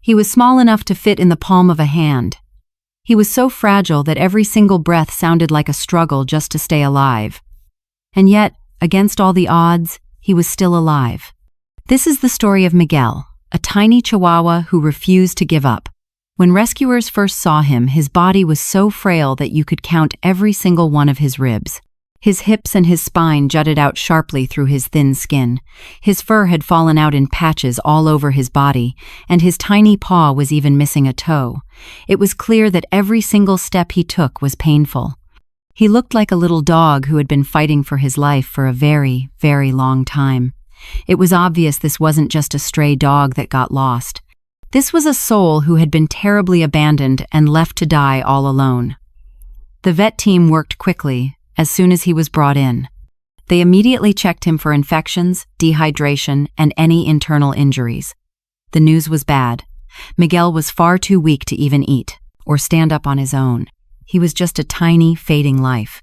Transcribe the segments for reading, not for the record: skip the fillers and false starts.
He was small enough to fit in the palm of a hand. He was so fragile that every single breath sounded like a struggle just to stay alive. And yet, against all the odds, he was still alive. This is the story of Miguel, a tiny Chihuahua who refused to give up. When rescuers first saw him, his body was so frail that you could count every single one of his ribs. His hips and his spine jutted out sharply through his thin skin. His fur had fallen out in patches all over his body, and his tiny paw was even missing a toe. It was clear that every single step he took was painful. He looked like a little dog who had been fighting for his life for a very, very long time. It was obvious this wasn't just a stray dog that got lost. This was a soul who had been terribly abandoned and left to die all alone. The vet team worked quickly as soon as he was brought in. They immediately checked him for infections, dehydration, and any internal injuries. The news was bad. Miguel was far too weak to even eat or stand up on his own. He was just a tiny, fading life.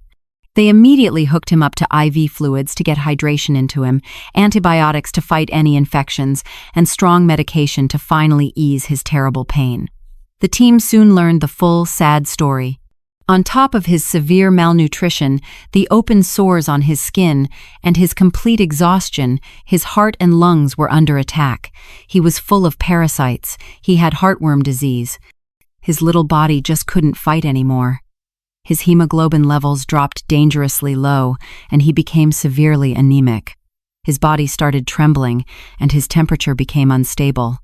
They immediately hooked him up to IV fluids to get hydration into him, antibiotics to fight any infections, and strong medication to finally ease his terrible pain. The team soon learned the full, sad story. On top of his severe malnutrition, the open sores on his skin, and his complete exhaustion, his heart and lungs were under attack. He was full of parasites. He had heartworm disease. His little body just couldn't fight anymore. His hemoglobin levels dropped dangerously low, and he became severely anemic. His body started trembling, and his temperature became unstable.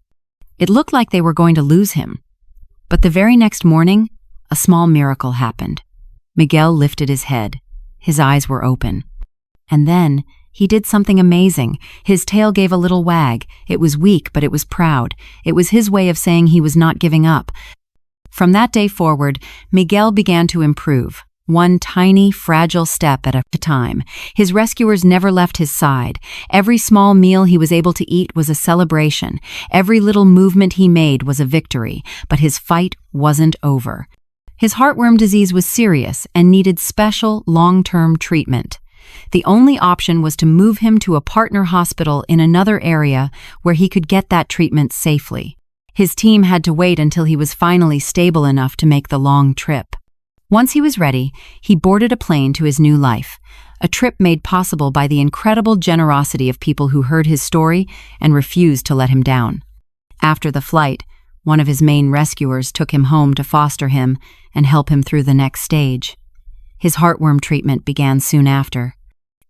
It looked like they were going to lose him. But the very next morning, a small miracle happened. Miguel lifted his head. His eyes were open. And then, he did something amazing. His tail gave a little wag. It was weak, but it was proud. It was his way of saying he was not giving up. From that day forward, Miguel began to improve, one tiny, fragile step at a time. His rescuers never left his side. Every small meal he was able to eat was a celebration. Every little movement he made was a victory. But his fight wasn't over. His heartworm disease was serious and needed special, long-term treatment. The only option was to move him to a partner hospital in another area where he could get that treatment safely. His team had to wait until he was finally stable enough to make the long trip. Once he was ready, he boarded a plane to his new life, a trip made possible by the incredible generosity of people who heard his story and refused to let him down. After the flight, one of his main rescuers took him home to foster him and help him through the next stage. His heartworm treatment began soon after.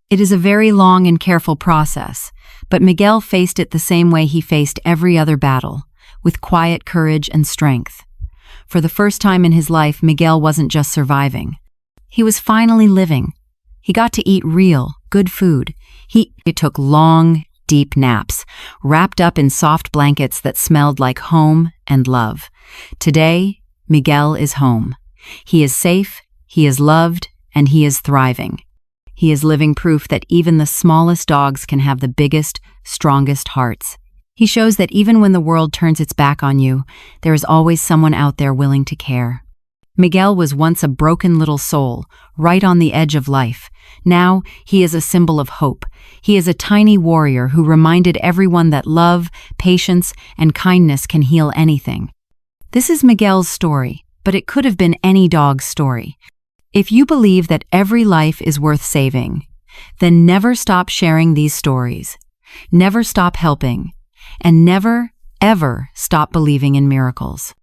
It is a very long and careful process, but Miguel faced it the same way he faced every other battle, with quiet courage and strength. For the first time in his life, Miguel wasn't just surviving. He was finally living. He got to eat real, good food. He took long, deep naps, wrapped up in soft blankets that smelled like home and love. Today, Miguel is home. He is safe, he is loved, and he is thriving. He is living proof that even the smallest dogs can have the biggest, strongest hearts. He shows that even when the world turns its back on you, there is always someone out there willing to care. Miguel was once a broken little soul, right on the edge of life. Now, he is a symbol of hope. He is a tiny warrior who reminded everyone that love, patience, and kindness can heal anything. This is Miguel's story, but it could have been any dog's story. If you believe that every life is worth saving, then never stop sharing these stories. Never stop helping. And never, ever stop believing in miracles.